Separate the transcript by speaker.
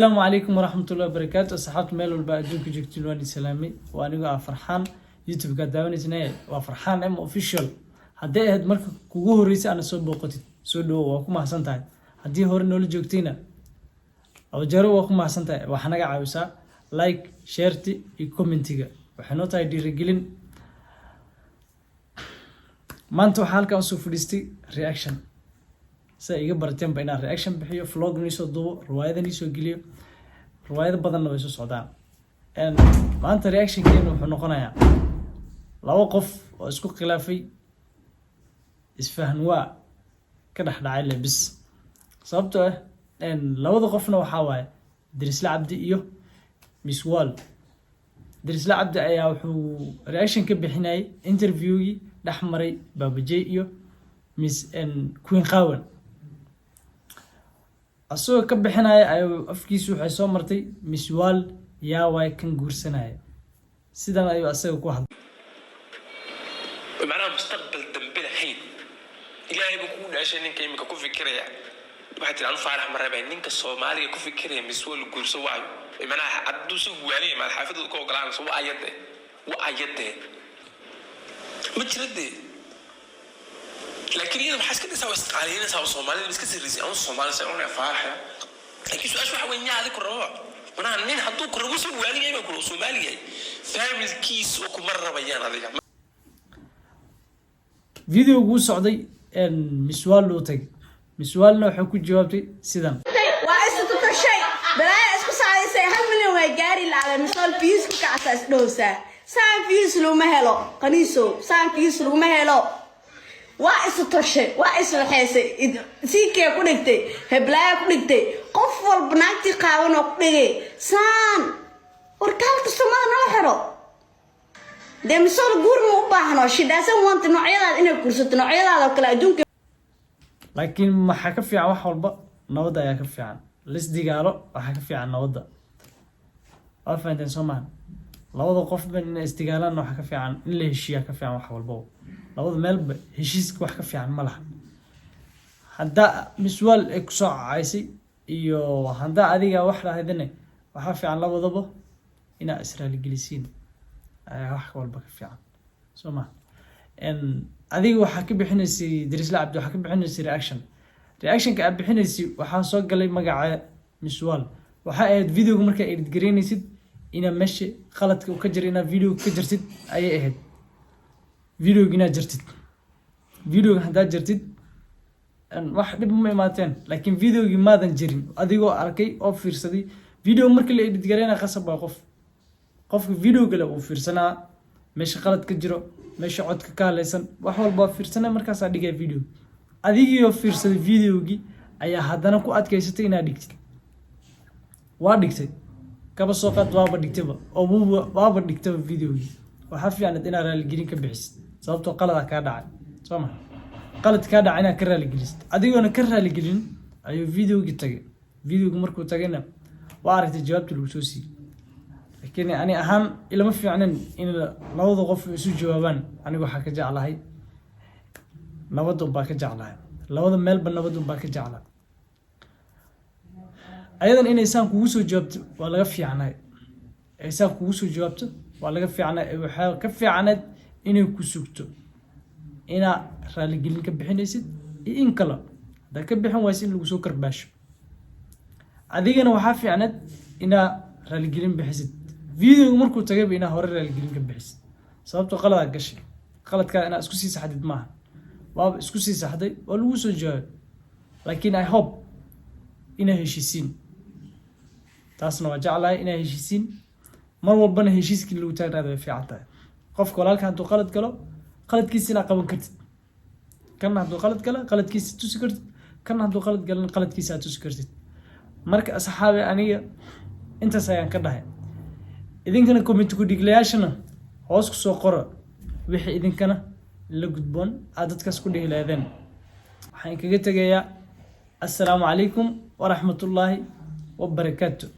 Speaker 1: السلام عليكم ورحمة الله وبركاته. صحابت ميل والبا أدوك جوجتين واني سلامي وانيقو فرحان يوتيوب قدامني تناي وفرحان ام اوفيشال هدي اهد مركا كوغو هوريسي انا سو بوقتي سو دو واكو محسن تاي هدي هوري نولي جوجتينا او جارو واكو محسن تاي waxanaga caawisa like shareti iyo commentiga waxaanoo tahay dhiirigelin maanta waxa halkan soo fadhiistay reaction sa iga barteen ba inaan reaction bixiyo vlog ni soo duubo riwaayada ni soo geliyo riwaayada badan way soo socdaan maanta reaction keenu wuxuu noqonayaa laba qof oo isku khilaafay isfahan waa ka dhaxdhacay lebis sababtoo ah labada qofna waxa waaye Dirisla Cabdi iyo Miss Wall Dirisla Cabdi ayaa wuxuu reaction ka bixinay interviewgi dhaxmaray Babajay iyo Miss Queen Qawan asoo ka bixinay ay afkiisu waxay soo martay Miss Wall yaa way kan guursanay sidan ayuu asaga ku hadlay
Speaker 2: macnaha mustaqbal dambe lahayn ilaahay buu ku dhaashay ninka imika ku fikiraya waxa tiraan faarax marabay ninka Soomaaliga ku fikiraya Miss Wall guurso waayo macnaha addu si waaliye ma xaafaddu ku ogolaan soo ayade ma jirade laakiin iyada waxa iska dhisaa wasqaaliyeen soo Soomaaliga iska sirrisay aan Soomaaliga saarnaa faaraxa laakiin su'aashu waxa weyn yaadi ku rabo mana nin hadduu ku rabo si waaliye ma ku Soomaaliga family kiis oo ku marabayaan adiga
Speaker 1: video gu socday Miss Wall loo tagay Miss Wallna waxa ku jawaabtay sidan
Speaker 3: waa isku tashay balaa isku saaraysay 1 milyan way gaari laada Miss Wall fees ka asaas dhowsa saan fees luma helo qaniiso saan fees luma helo waa isku tashay waa isla xeesay siikee ku dhigtay heblaa ku dhigtay qof walba naagti qaawan oo ku dhigay saan warkaalka Soomaaliya xiro deemsol guurmo u baahno shidaasan wanta noocyada inay kursato noocyada kala adduunka
Speaker 1: laakiin waxa ka fiican wax walba nabad ayaa ka fiican lis digaalo waxa ka fiican nabadda afaantan Soomaali labada qof in istigaalaan waxa ka fiican in la heshiiyo ka fiican wax walba labada meelba heshiiska wax ka fiican ma laha hadda Miss Wall ay ku soo caysay iyo hadda adiga wax raadinay waxa fiican labadaba ina Israa'iil gelisiin wax walba ka fiican Soomaali adiga waxa ka bixinaysay Dirisla Cabdi waxa ka bixinaysay reaction ka bixinaysay waxa soo galay magaca Miss Wall waxa ay video marka edit gareynaysid ina meesha qaladka ka jira ina video ka jirtid ay ahayd video gina jirtid video hada jirtid wax dib ma imaateen laakiin video gi maadan jirin adigoo arkay oo fiirsaday video marka la edit gareena qasab waa qofka video gala uu fiirsanaa meesha qalad ka jiro meesha codka ka leesan wax walba fiirsanay markaas aad dhigay video adigoo fiirsaday videogi ayaa hadana ku adkaysatay inaad dhigtid waa dhigtay kaba soo qaad waaba dhigtaba oo waaba dhigtaba videogi waxa fiican inaad raali gelin ka bixisid sababtoo qalad ka dhacay Soomaa qalad ka dhacay inaad ka raali gelisid adigoona ka raali gelin ayuu videogi tagay videogu markuu tagayna waa aragtay jawaabta lagu soo siiyay laakiin ani ahaan ilama fiicnan in labada qof isu jawaabaan anigu waxa ka jeclahay nabad baa ka jeclahay labada meelba nabad baa ka jeclahay ayadan inay saan kugu soo jawaabto waa laga fiicnaa ay saan kugu soo jawaabto waa laga fiicnaa waxa ka fiicnaad inay ku sugto ina raali gelin ka bixinaysid in kala da ka bixin waysin lagu soo karbaasho adigana waxa fiicnaad ina raali gelin bixisid video markuu tagay ina hore raali gelin ka bixisid sababtoo qalad gashay qaladka ina isku sii saxdid maaha waa isku sii saxday oo lagu soo jawaab laakiin I hope ina heshiisiin taasna waa jeclahay ina heshiisiin mar walbana heshiiskii lagu taagnaado fiican tahay qofka walaalka haduu qalad galo qaladkiisina qaban kartid kan haduu qalad galo qaladkiisa tusi kartid kan haduu qalad galan qaladkiisa tusi kartid marka asxaabe aniga intaas ayaan ka dhahay idinkana comment ku dhiglayaashana hoos ku soo qoro wixii idinkana la gudboon aad dadkaas ku dhigilaadeen waxaan kaga tagayaa assalaamu calaykum wa rahmatullaahi wa barakaatuh